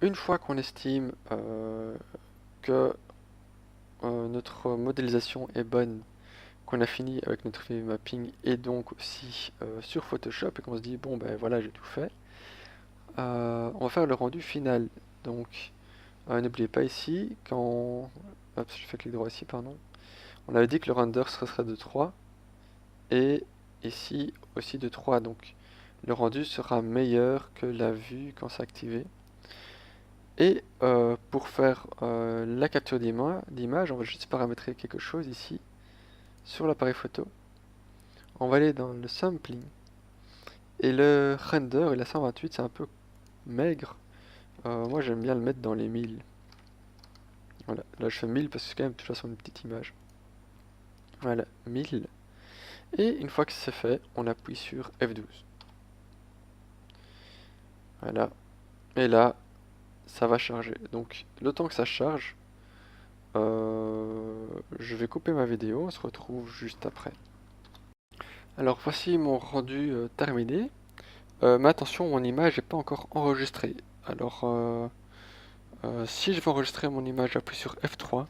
une fois qu'on estime que notre modélisation est bonne, qu'on a fini avec notre 3D mapping et donc aussi sur Photoshop et qu'on se dit bon ben voilà j'ai tout fait, on va faire le rendu final. Donc n'oubliez pas ici quand hop, je fais clic droit ici pardon, on avait dit que le render serait de 3 et ici aussi de 3, donc le rendu sera meilleur que la vue quand c'est activé. Et pour faire la capture d'image, on va juste paramétrer quelque chose ici sur l'appareil photo. On va aller dans le sampling. Et le render et la 128 c'est un peu maigre. Moi j'aime bien le mettre dans les 1000. Voilà, là je fais 1000 parce que c'est quand même de toute façon une petite image. Voilà, 1000. Et une fois que c'est fait, on appuie sur F12. Voilà. Et là, ça va charger. Donc le temps que ça charge, je vais couper ma vidéo, on se retrouve juste après. Alors voici mon rendu terminé. Mais attention, mon image n'est pas encore enregistrée. Alors si je veux enregistrer mon image, j'appuie sur F3.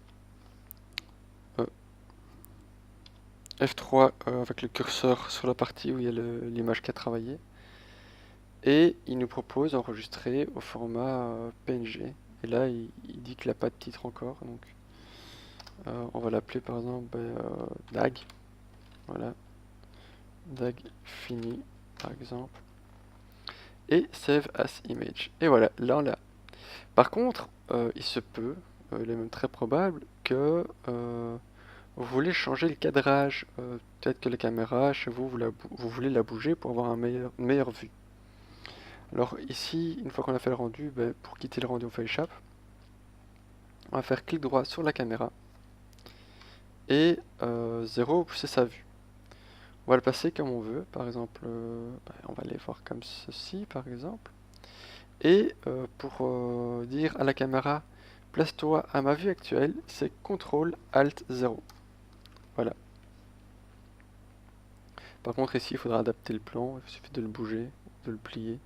F3 avec le curseur sur la partie où il y a l'image qui a travaillé. Et il nous propose d'enregistrer au format PNG. Et là, il dit qu'il n'a pas de titre encore. Donc on va l'appeler par exemple DAG. Voilà. DAG fini par exemple. Et Save as Image. Et voilà, là on l'a. Par contre, il se peut, il est même très probable, que vous voulez changer le cadrage. Peut-être que la caméra, chez vous, vous voulez la bouger pour avoir une meilleure vue. Alors ici, une fois qu'on a fait le rendu, pour quitter le rendu, on fait échappe. On va faire clic droit sur la caméra. Et 0, c'est sa vue. On va le passer comme on veut. Par exemple, on va aller voir comme ceci, par exemple. Et pour dire à la caméra, place-toi à ma vue actuelle, c'est CTRL ALT 0. Voilà. Par contre ici il faudra adapter le plan, il suffit de le bouger, de le plier.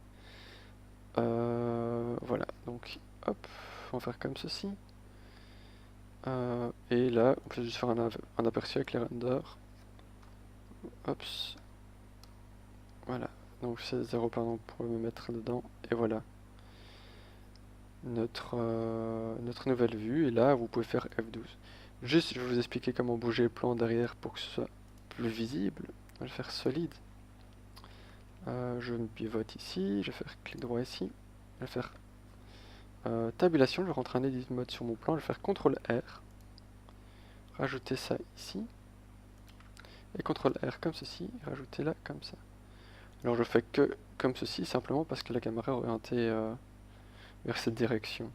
Voilà, donc hop, on va faire comme ceci. Et là, on peut juste faire un aperçu avec les renders. Hop. Voilà, donc c'est 0 pardon pour me mettre dedans. Et voilà. Notre nouvelle vue, et là vous pouvez faire F12. Juste, je vais vous expliquer comment bouger le plan derrière pour que ce soit plus visible. Je vais faire solide. Je me pivote ici, je vais faire clic droit ici. Je vais faire tabulation, je vais rentrer un edit mode sur mon plan, je vais faire CTRL R. Rajouter ça ici. Et CTRL R comme ceci, et rajouter là comme ça. Alors je fais que comme ceci, simplement parce que la caméra est orientée vers cette direction.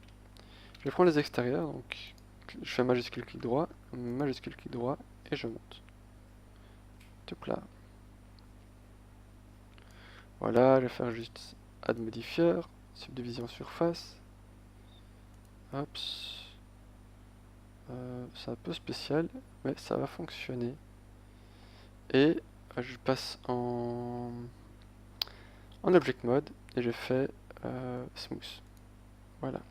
Je vais prendre les extérieurs, donc je fais majuscule clic droit, et je monte. Tout là. Voilà, je vais faire juste add modifier, subdivision surface. Hop. C'est un peu spécial, mais ça va fonctionner. Et je passe en object mode et je fais smooth. Voilà.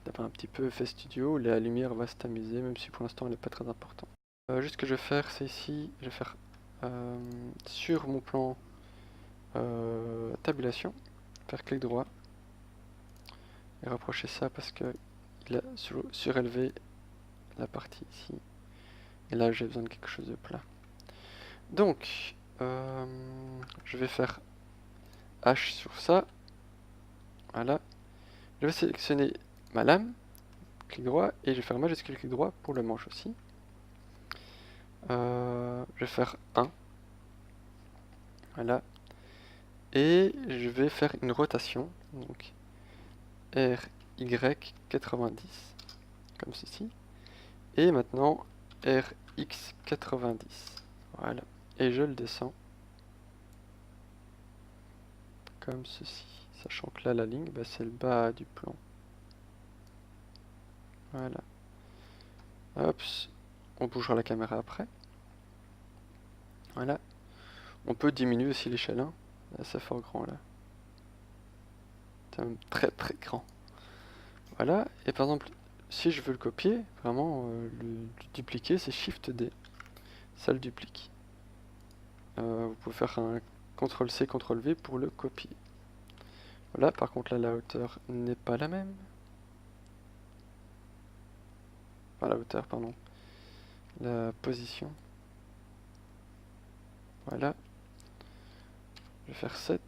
Tape un petit peu effet studio, la lumière va se tamiser, même si pour l'instant elle n'est pas très importante. Juste ce que je vais faire, c'est ici, je vais faire sur mon plan tabulation, faire clic droit et rapprocher ça parce que il a surélevé la partie ici. Et là j'ai besoin de quelque chose de plat. Donc, je vais faire H sur ça. Voilà. Je vais sélectionner ma lame, clic droit, et je vais faire majuscule clic droit pour le manche aussi. Je vais faire 1. Voilà. Et je vais faire une rotation. Donc, RY 90. Comme ceci. Et maintenant, RX 90. Voilà. Et je le descends. Comme ceci. Sachant que là, la ligne, c'est le bas du plan. Voilà. Hop. On bougera la caméra après. Voilà. On peut diminuer aussi l'échelle, hein. C'est fort grand là. C'est même très très grand. Voilà, et par exemple, si je veux le copier, vraiment le dupliquer, c'est Shift D. Ça le duplique. Vous pouvez faire un CTRL-C, CTRL-V pour le copier. Voilà, par contre là, la hauteur n'est pas la même. Enfin, la hauteur, pardon. La position. Voilà. Je vais faire 7.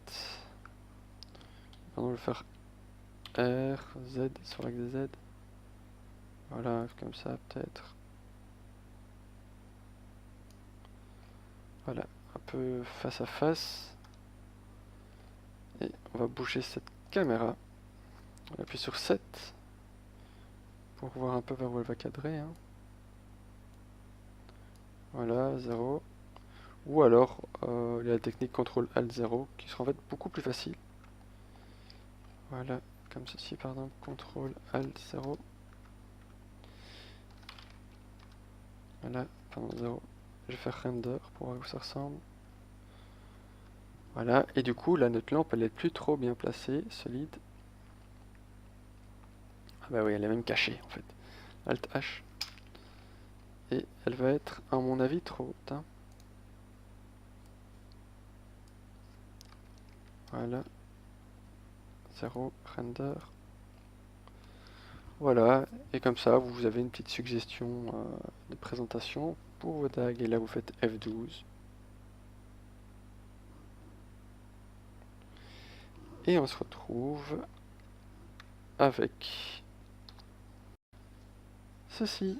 Maintenant, je vais faire R, Z sur l'axe des Z. Voilà, comme ça peut-être. Voilà, un peu face à face. Et on va bouger cette caméra. On appuie sur 7 pour voir un peu vers où elle va cadrer. Hein. Voilà, 0. Ou alors, il y a la technique CTRL-ALT-0 qui sera en fait beaucoup plus facile. Voilà, comme ceci par exemple, CTRL-ALT-0. Voilà, pardon, 0. Je vais faire render pour voir où ça ressemble. Voilà, et du coup, là, notre lampe, elle est plus trop bien placée, solide. Ah bah oui, elle est même cachée, en fait. Alt-H. Et elle va être, à mon avis, trop haute. Hein. Voilà. 0, render. Voilà, et comme ça, vous avez une petite suggestion de présentation pour vos tags. Et là, vous faites F12. Et on se retrouve avec ceci.